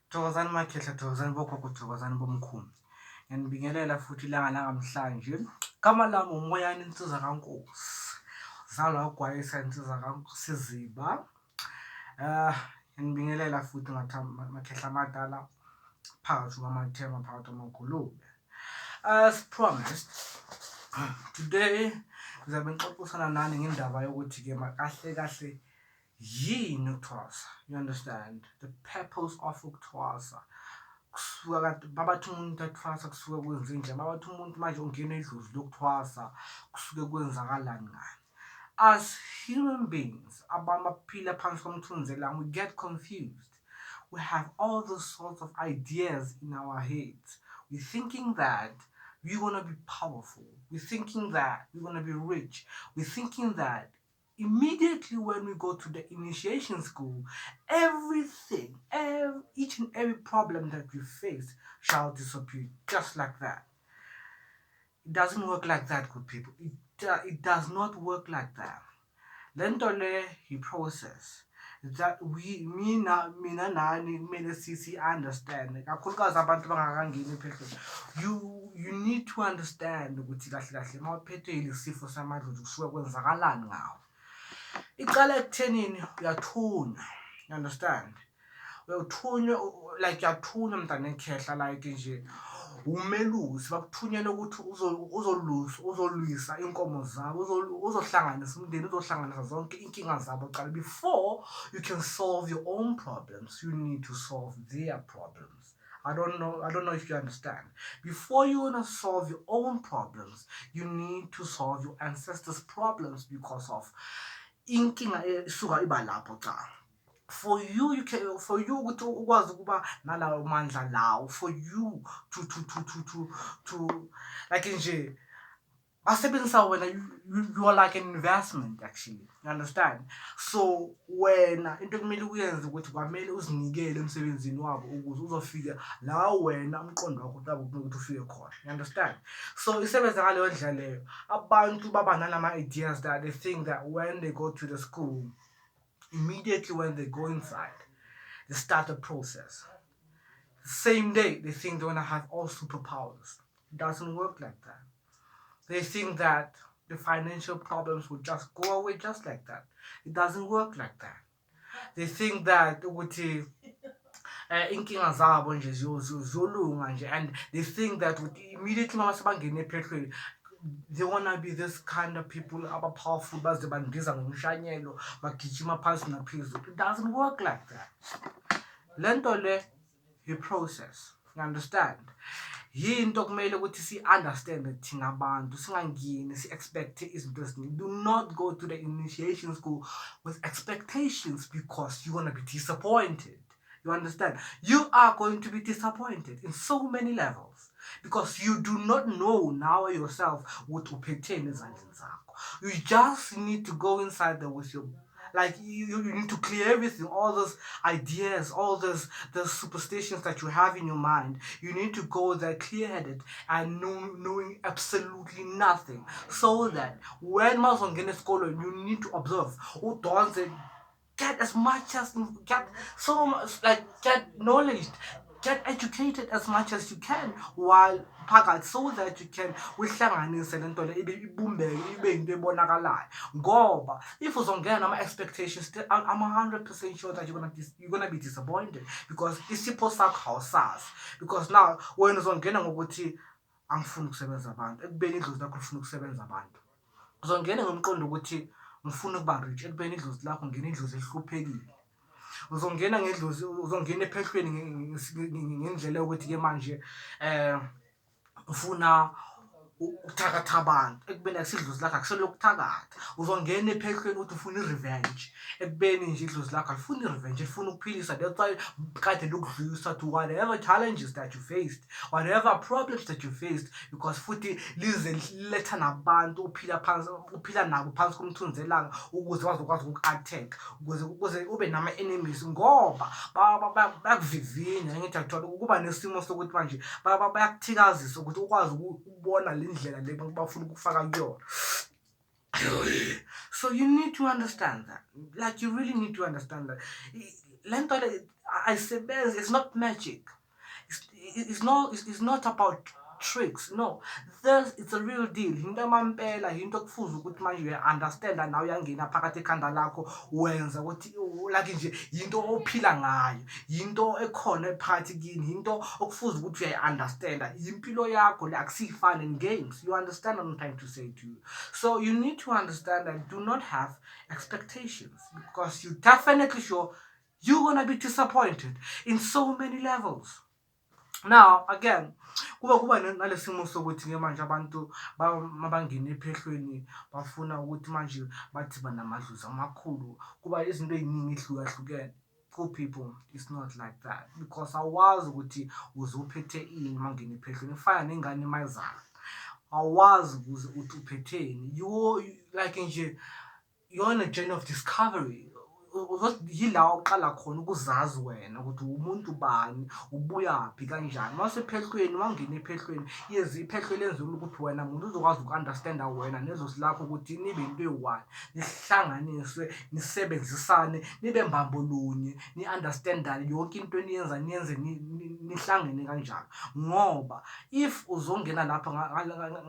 Thokozani Makhehla, thokozani bogogo, thokozani bomkhulu. Ngiyanibingelela futhi ilanga langamhlanje. Igama lami uMoyane Insizwa kaNkosi. Zalwa uGwayisa Insizwa kaSiziba. Ngiyanibingelela futhi Makhehla amadala phakathi kwamathema, phakathi kwamagulube. As promised, today ngizabe ngixoxisana nani ngendaba yokuthi-ke kahle kahle yini ukuthwasa. You understand the purpose of ukuthwasa. Kusuka kade babathi umuntu athwasa kusuke kwenza indlela, babathi umuntu manje ungena edlozi lokuthwasa kusuke kwenzakalani ngani. As human beings, abantu baphila phansi komthunzi elanga, we get confused. We have all those sorts of ideas in our heads. We're thinking that we're gonna be powerful. We're thinking that we're gonna be rich. We're thinking that immediately when we go to the initiation school, everything, each and every problem that we face shall disappear just like that. It doesn't work like that, good people. It does not work like that. Lento le process that mina nani kumele sisi understand, kakhulukazi abantu bangakangeni ephethweni. You need to understand ukuthi kahle kahle mawuphethwe yisifo samadlozi kusuke kwenzakalani ngawo. Iqala ekuthenini uyathunywa, you understand? Uyathunywa, like uyathunywa mntana ekhehla, like nje umelusi bakuthunyelwa ukuthi uzolwisa inkomo zabo, uzohlanganisa umndeni, uzohlanganisa zonke inkinga zabo qala. Before you can solve your own problems, you need to solve their problems. I don't know if you understand. Before you wanna solve your own problems, you need to solve your ancestors' problems because of inkinga esuka iba lapho cha. For you ukuthi ukwazi ukuba nalawo mandla lawo, for you to like nje basebenzisa wena, you are like an investment actually, you understand? So wena into kumele uyenze ukuthi kwamele uzinikele emsebenzini wabo ukuze uzofika la wena umqondo wakho utaba ukuthi ufike khona, you understand? So isebenza ngaleyo ndlela leyo. Abantu baba nalama ideas that they think that when they go to the school, immediately when they go inside, they start the process. The same day, they think they're gonna have all superpowers. It doesn't work like that. They think that the financial problems will just go away just like that. It doesn't work like that. They think that ukuthi inkinga zabo nje ziyolunga nje, and they think that immediately mase bangena ephehlweni, they wanna be this kind of people powerful, baze bandiza ngomshanyelo bagijima phansi naphezulu. It doesn't work like that. Lento le process, you understand? Yinto kumele ukuthi si-understand thina abantu, singangeni si-expect izinto eziningi. Do not go to the initiation school with expectations because you're gonna be disappointed. You understand? You are going to be disappointed in so many levels because you do not know now yourself what uphetheni ezandleni zakho. You just need to go inside there with your, like you need to clear everything, all those ideas, all those superstitions that you have in your mind. You need to go there clear-headed and knowing absolutely nothing, so that when mazongena esikolweni you need to observe, udonse, get as much as, get so much, like get knowledge, get educated as much as you can while phakathi, so that you can uyihlanganise lento le ibumbeke ibe into ebonakalayo. Ngoba if uzongena nama-expectations, I'm 100% sure that you're gonna be disappointed because isipho sakho awusazi. Because now wena uzongena ngokuthi angifuni ukusebenza abantu, ekubeni idlozi lakho lifuna ukusebenza abantu. Uzongena ngomqondo ukuthi ngifuna ukuba rich, ekubeni idlozi lakho ngena idlozi elihluphekile. Uzongena ngedlozi, uzongena ephehlweni ngendlela yokuthi-ke manje ufuna ukuthakatha abantu, ekubeni akusidlozi lakho akuselokuthakatha. Uzongena ephehlweni ukuthi ufuna i-revenge, ekubeni nje idlozi lakho alifuni i-revenge, lifuna ukuphilisa. That's why kade lokudlulisa to whatever challenges that you faced, whatever problems that you faced, because futhi lize liletha nabantu uphila nabo phansi komthunzi elanga ukuze bazokwazi uku-attack, ukuze ube nama-enemies, ngoba bayakuvivinya. Ngithi akuthola ukuba nesimo sokuthi manje bayakuthikazisa ukuthi ukwazi ukubona le ndlela le bafuna ukufaka kuyona. So you need to understand that, like you really need to understand that lento le ayisebenzi. It's not magic. It's not about tricks. No, this it's a real deal. Into amampela, into kufuza ukuthi manje uya-understanda nawe uyangena phakathi ekhanda lakho wenza ukuthi like nje into ophila ngayo, into ekhona phakathi kini, into okufuza ukuthi uyayi-understanda. Impilo yakho le akusiyifani in games. You understand what I'm trying to say to you? So you need to understand that do not have expectations, because you definitely sure you're gonna be disappointed in so many levels. Now again, kuba nalesimo sokuthi-ke manje abantu mabangena ephehlweni bafuna ukuthi manje bathi banamadlozi amakhulu, kuba izinto ey'ningi ehlukahlukene. Cool people, it's not like that, because awazi ukuthi uzophethe ini mangena ephehlweni. Kufana nengane mayizala, awazi ukuthi uphetheni. Like nje you're on a journey of discovery. Yila uqala khona ukuzazi wena ukuthi umuntu bani, ubuyaphi, kanjani. Masephehlweni, wangena ephehlweni, yezi iphehlwe lenzelwe ukuthi wena muntu uzokwazi uku-understanda wena nezosi lakho ukuthi nibe into eyi-one, nihlanganiswe, nisebenzisane, nibe mbambolunye, ni-understandane yonke into niyenze nihlangene kanjalo. Ngoba if uzongena lapha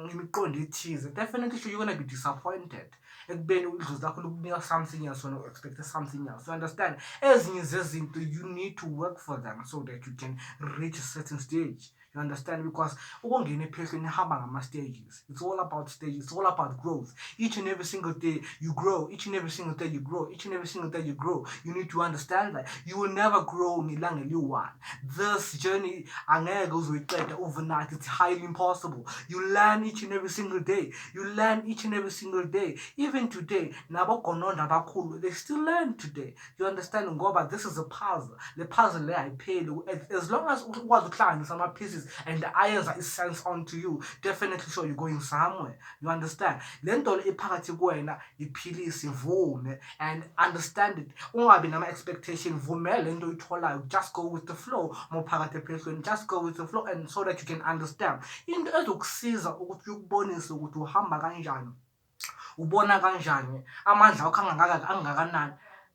ngemiqondo ethize, definitely sure you're gonna be disappointed ekubeni idlozi lakho lukunika something else wena u-expecte something else. You understand? Ezinye zezinto you need to work for them so that you can reach a certain stage. You understand? Because ukungena ephehlweni ihamba ngama-stages. It's all about stages. It's all about growth. Each and every single day you grow. Each and every single day you grow. Each and every single day you grow. You need to understand that you will never grow ngelanga eliyi-one. This journey angeke uzoyiqeda overnight. It's highly impossible. You learn each and every single day. You learn each and every single day. Even today, nabogononda abakhulu, they still learn today. You understand? Ngoba this is a puzzle. The puzzle le ayipheli. As long as ukwazi ukuhlanganisa ama-pieces and the irons is sense onto you, definitely sure you're going somewhere. You understand? Le nto le iphakathi kuwena iphilise, ivume, and understand it. Ungabi nama-expectation, vumela le nto oyitholayo. Just go with the flow. Mawuphakathi ephehlweni, just go with the flow, and so that you can understand. Into ezokusiza ukuthi ukubonise ukuthi uhamba kanjani, ubona kanjani, amandla akho angakanani,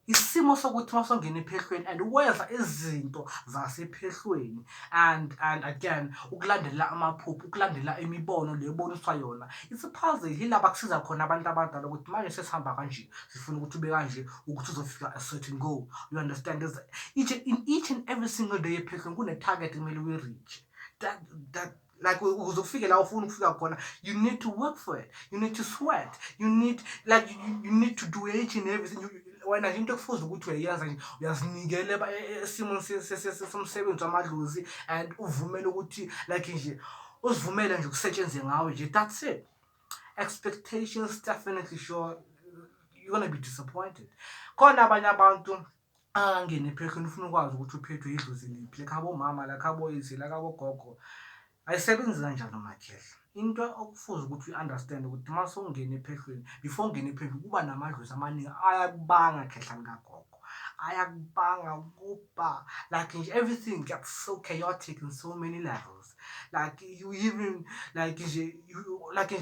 isimo sokuthi masongena ephehlweni and wenza izinto zasephehlweni, and again ukulandela amaphupho, ukulandela imibono le eboniswa yona. It's a puzzle. Yila bakusiza khona abantu abadala ukuthi manje sesihamba kanje, sifuna ukuthi ube kanje ukuthi uzofika a certain goal. You understand? There's each and every single day ephehlweni kune-target ekumele uyi-reach. That like uzofika la ufuna ukufika khona, you need to work for it. You need to sweat. You need you need to do each and everything. Wena into ekufuza ukuthi uyayenza nje, uyazinikela esimweni somsebenzi wamadlozi, and uvumele ukuthi like nje uzivumele nje ukusetshenzwe ngawe nje. That's it. Expectations, definitely sure you're gonna be disappointed. Khona abanye abantu angene ephehlweni ufuna ukwazi ukuthi uphethwe idlozi liphi, lekhabo mama, lekhabo yise, lekhabo gogo. Ayisebenzi kanjalo makhehla. Into okufuza ukuthi uyi-understand ukuthi uma sowungena ephehlweni, before ungena ephehlweni kuba namadlozi amaningi ayakubanga khehla likagogo, ayakubanga kuba like nje everything gets so chaotic in so many levels. Like you even like nje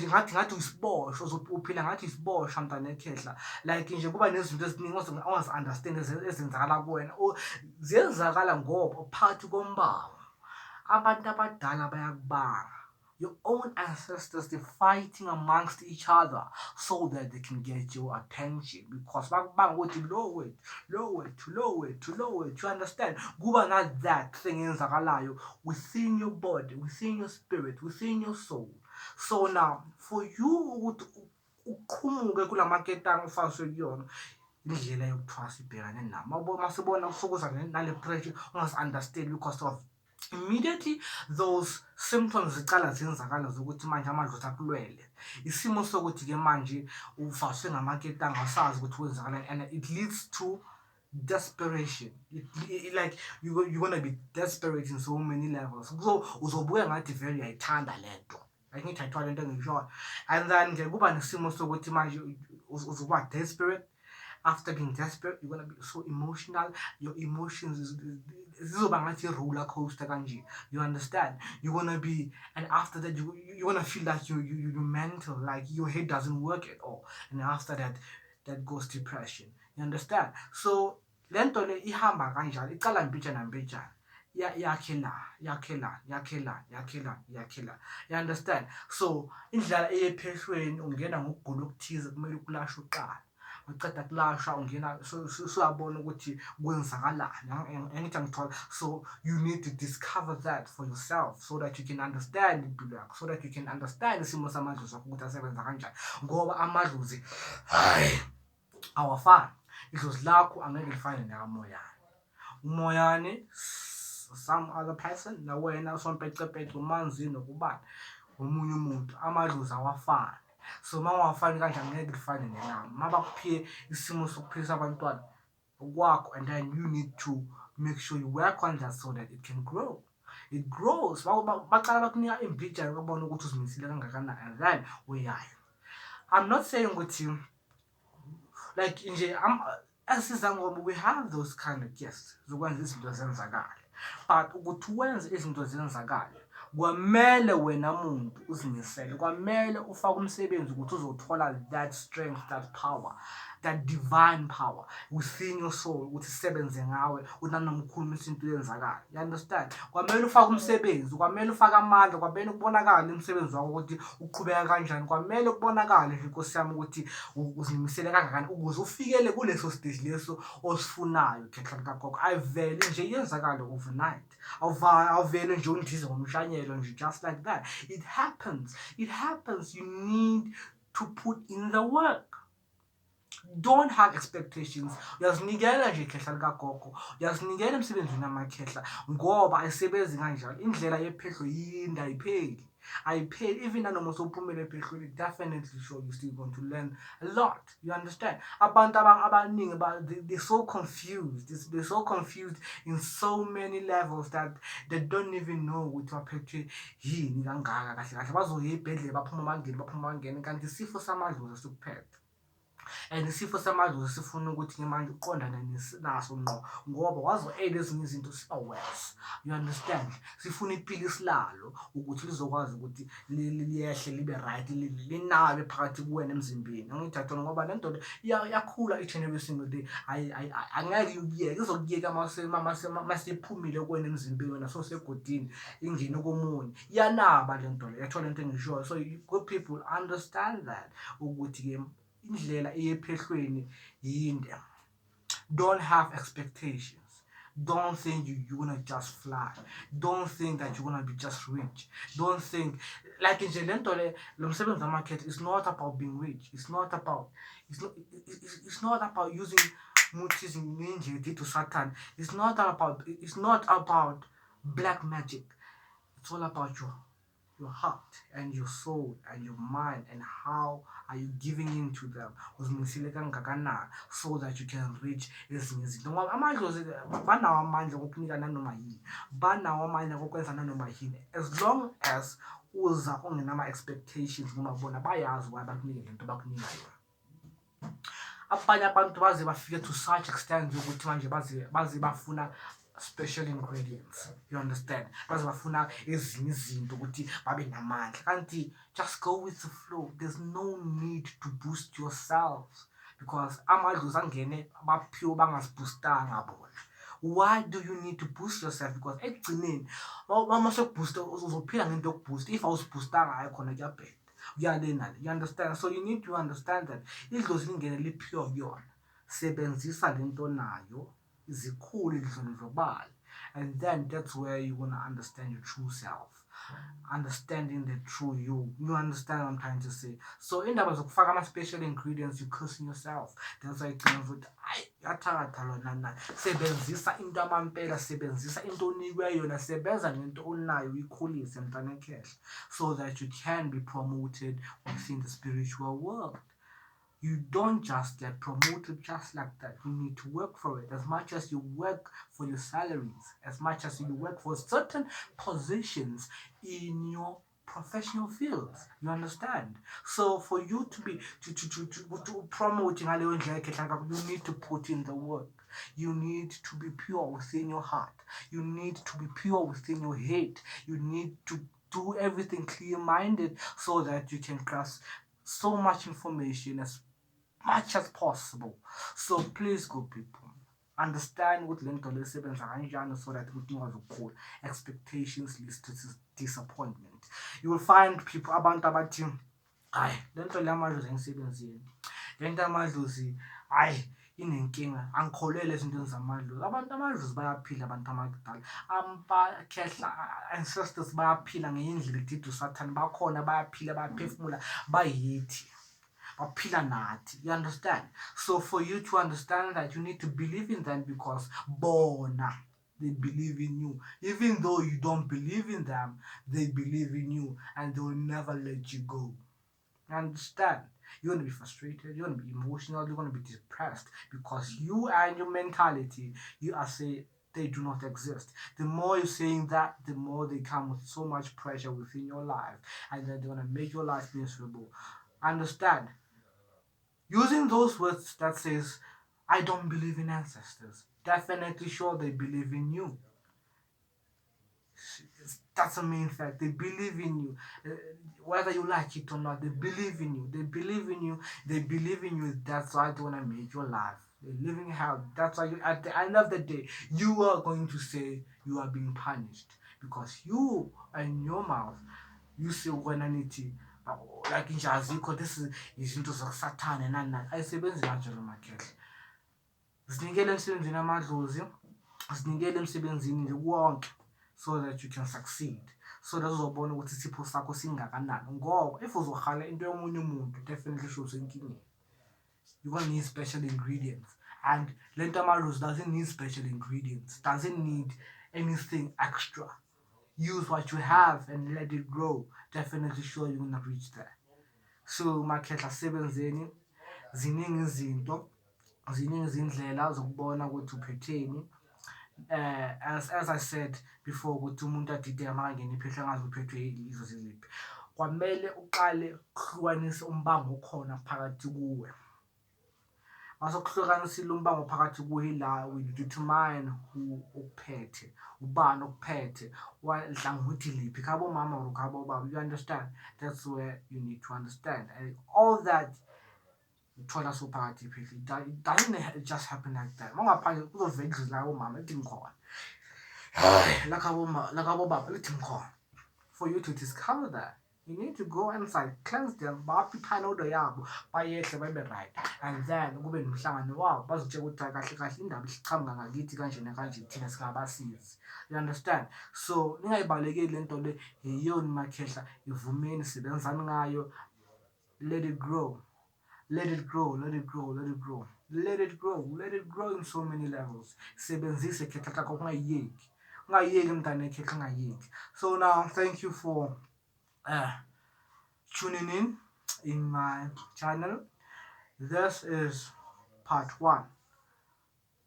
ngathi uyisiboshwa, uzophila ngathi uyisiboshwa mntana ekhehla. Like nje kuba nezinto eziningi ongazi-understand ezenzakala kuwena, or ziyenzakala ngoba uphakathi kombango. Abantu abadala bayakubanga. Your own ancestors, they're fighting amongst each other so that they can get your attention, because bakubanga ukuthi lower it. You understand? Kuba not that thing eyenzakalayo within your body, within your spirit, within your soul. So now for you ukuthi uqhumuke kulamaketanga ufaswe kuyona, indlela yokuthwasa ibhekane nami. Masibona ufokusa nale pressure, ungas-understand because of immediately those symptoms zicala zenzakala zokuthi manje amadlozi akulwele. Isimo sokuthi-ke manje ufaswe ngamaketanga asazi ukuthi wenzakalani, and it leads to desperation. Like you're gonna be desperate in so many levels. So uzobuya ngathi very uyayithanda lento, like ngithi ayithwala lento engiyishoyo, and then ke kuba nesimo sokuthi manje uzoba desperate. After being desperate, you're gonna be so emotional. Your emotions zizoba ngathi roller coaster kanje. You understand? You're gonna be, and after that you're gonna feel like you're mental, like your head doesn't work at all, and after that goes depression. You understand? So Le nto le ihamba kanjalo, icala mbijana mbijana, yakhelana. You understand? So indlela eyephehlweni ungena ngokugula okuthize, kumele ukulashe uqala. Uceda kulashwa ungena usuyabona ukuthi kwenzakalani. Angithi angithola. So you need to discover that for yourself so that you can understand impilo yakho, so that you can understand isimo samadlozi akho ukuthi asebenza kanjani, ngoba amadlozi hayi awafani. Idlozi lakho angeke lifane nekamoyane. Umoyane some other person, na wena usompecepece umanzi nokubani omunye umuntu, amadlozi awafani. So mawafani kanjani ngeke lifane nenami. Mabakuphiwe isimo sokuphilisa abantwana kwakho, and then you need to make sure you work on that so that it can grow. It grows. Bacala bakunika imbijana ukubona ukuthi uzimisile kangakanani, and then uyayo. I'm not saying ukuthi like nje asizangoma, we have those kind of gifts zokwenza izinto zenzakale, but ukuthi wenze izinto zenzakale kwamele wena muntu uzimisele, kwamele ufake umsebenzi ukuthi uzothola that strength, that power, that divine power within your soul ukuthi isebenze ngawe ukuthi nanoma ukhulumisa into yenzakala. You understand? Kwamele ufake umsebenzi, kwamele ufake amandla, kwamele kubonakale umsebenzi wakho ukuthi uqhubeka kanjani, kwamele kubonakale nje Nkosi yami ukuthi uzimisele kangakanani ukuze ufikele kuleso stage leso osifunayo khehla likagogo. Ayivele nje yenzakale overnight. Awuvele nje undize ngomshanyelo nje just like that. It happens. You need to put in the work. Don't have expectations. Uyazinikela nje khehla likagogo, uyazinikela emsebenzini amakhehla, ngoba ayisebenzi kanjalo. Indlela yephehlo yinde, ayipheli. Even nanoma usuphumele ephehlweni, definitely sure you're still going to learn a lot. You understand? Abantu abaningi they're so confused. They're so confused in so many levels that they don't even know ukuthi baphethwe yini kangaka kahle kahle. Bazoya ebhedlela baphuma bangene kanti isifo samadlozi sikuphethe. And isifo samadlozi sifuna ukuthi manje uqondane naso ngqo, ngoba wazo-add ezinye izinto siba worse. You understand? Sifuna ipilisi lalo ukuthi lizokwazi ukuthi liyehle libe right, linabe phakathi kuwena emzimbeni. Angithathona ngoba le nto yakhula each and every single day. Angeke ukuyeke, izokuyeka masiphumile kuwena emzimbeni, wena sosegodini ingene komunye, iyanaba le nto le. Yathola into engishoyo. So good people understand that ukuthi-ke indlela eyephehlweni yinde. Don't have expectations. Don't think you're gonna just fly. Don't think that you're gonna be just rich. Don't think like nje le nto le, lo msebenzi wamakhethe, it's not about being rich. It's not about using muthis ngendlela to Satan. It's not about black magic. It's all about your heart and your soul and your mind, and how are you giving into them uzimisile kangakanani so that you can reach ezinye izinto. Ngoba amadlozi banawo amandla okukunika nanoma yini, banawo amandla okwenza nanoma yini, as long as uza ungenama-expectations, ngoba bona bayazi why bakunike lento bakunika yona. Abanye abantu baze bafike to such extent ukuthi manje baze bafuna special ingredients. You understand? Baze bafuna ezinye izinto ukuthi babe namandla, kanti just go with the flow. There's no need to boost yourself, because amadlozi angene baphiwe bangasibhoostanga bona. Why do you need to boost yourself? Because ekugcineni uma sekuboosta uzophila ngento yokuboosta. If awuzibhoostanga hayi khona kuyabheda, uyalena. You understand? So you need to understand that idlozi lingene liphiwe kuyona, sebenzisa lento nayo izikhulu idlozi zobala, and then that's where you're gonna understand your true self, understanding the true you. You understand what I'm trying to say? So indaba zokufaka ama-special ingredients, you cursing yourself. That's why igcina ukuthi hayi yathakatha lona nani. Sebenzisa into amampela, sebenzisa into onikwe yona, sebenza ngento onayo uyikhulise mntana ekhehla, so that you can be promoted within the spiritual world. You don't just get promoted just like that. You need to work for it. As much as you work for your salaries, as much as you work for certain positions in your professional fields. You understand? So for you to be to promoting, you need to put in the work. You need to be pure within your heart. You need to be pure within your head. You need to do everything clear-minded so that you can grasp so much information as much as possible. So please, good people, understand ukuthi lento lesebenza kanjani so that udinga ukukhula. Expectations leads to disappointment. You will find people abantu abathi hayi lento lamadlozi engisebenzini lento amadlozi hayi inenkinga angikholele ezintweni zamadlozi. Abantu amadlozi bayaphila, abantu amadala abakhehla ancestors bayaphila ngendlela edida usathane bakhona, bayaphila, bayaphefumula, bayithi baphila nathi. You understand? So for you to understand that, you need to believe in them because bona they believe in you. Even though you don't believe in them, they believe in you and they will never let you go. You understand? You're going to be frustrated, you're going to be emotional, you're going to be depressed because you and your mentality, you are saying they do not exist. The more you're saying that, the more they come with so much pressure within your life and then they're going to make your life miserable. Understand? Using those words that says, I don't believe in ancestors, definitely sure they believe in you. That's the main fact. They believe in you. Whether you like it or not, they believe in you. They believe in you. They believe in you. That's why they want to make your life a living hell. That's why at the end of the day, you are going to say you are being punished. Because you, in your mouth, you say wenanity. Like in Jaziko, this is into Satan and I say Benzilanjalo market. Sningelem Sibenzina Madlozi, Sningelem Sibenzin the wonk. So that you can succeed. So that's what born with isipho sakho singakanani. Ngoba if uzohala into yomunye umuntu definitely shows inkingi. You're gonna need special ingredients. And lento amadlozi doesn't need special ingredients. Doesn't need anything extra. Use what you have and let it grow. Definitely sure you're gonna reach there. So makhetha sebenzeni ziningi izinto, ziningi izindlela zokubona ukuthi uphetheni. As I said before, ukuthi umuntu adide amangeni iphehla ngazi uphethwe yizo ziliphi. Kwamele uqale ukuhlukanisa umbango okhona phakathi kuwe. Masokuhlukanisile umbango phakathi kuwe la will determine who uphethe, ubani okuphethe, wahlangothi liphi, khabo mama or khabo baba. You understand? That's where you need to understand. And all that uthola sophakathi iphehla. It doesn't just happen like that. Mangaphandle kuzovela idlozi la omama lithi ngikhona. La khabo baba lithi ngikhona. For you to discover that, you need to go inside, cleanse them, baphana odo yabo, bayehle babe right. And then kube nomhlangano wabo bazotshela ukuthi kahle kahle indaba iqhamuka ngakithi kanje nakanje thina singabasizi. You understand? So ningayibalekeli lento le yeyona makhehla ivumeni sebenzani ngayo. Let it grow. Let it grow, let it grow, let it grow. Let it grow, let it grow in so many levels. Sebenzise khehla lakho ungayiyeki. Ungayiyeki mntana khehla ungayiyeki. So now thank you for tuning in my channel. This is part 1.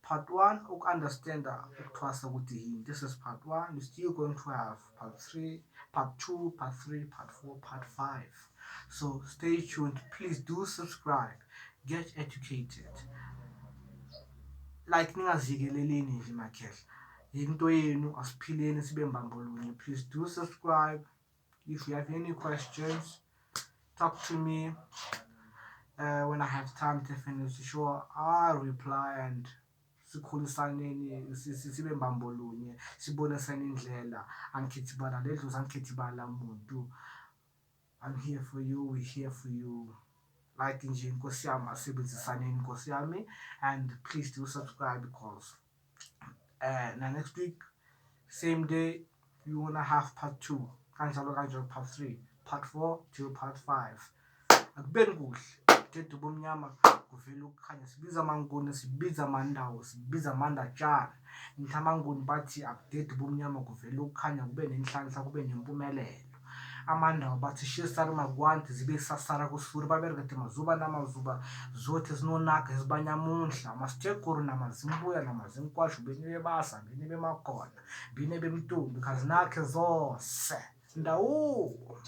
Part 1, understand this is part 1. We're still going to have part 3, part 2, part 3, part 4, part 5. So stay tuned. Please do subscribe. Get educated. Like ningazikeleleni nje makhehla. Into yenu asiphileni sibe mbambolunye. Please do subscribe. If you have any questions, talk to me. When I have time, definitely sure I'll reply and sikhulisaneni sibe mbambolunye sibonisane indlela angikhethibala ledlozi angikhethibala muntu. I'm here for you, we're here for you. Like nje inkosi yami asebenzisaneni inkosi yami, and please do subscribe because now next week same day you wanna have part 2, kanjalo part 3, part 4 till part 5. Akubeni kuhle dedde bomnyama kuvela ukukhanya. Sibiza amanguni, sibiza amandawo, sibiza amandatshana. Ngithi amanguni bathi akudede bomnyama kuvela ukukhanya, kube nenhlanhla, kube nempumelelo. Amandawo bathi shisari magwanti zibe sasara kusuri baberekete mazuba namazuba zote zinonaka zibanyamunhla masithekuru namazimbuya namazinkwashu benibe basa benibe makhona benibe mntumbi kazinakhe zose ndawo.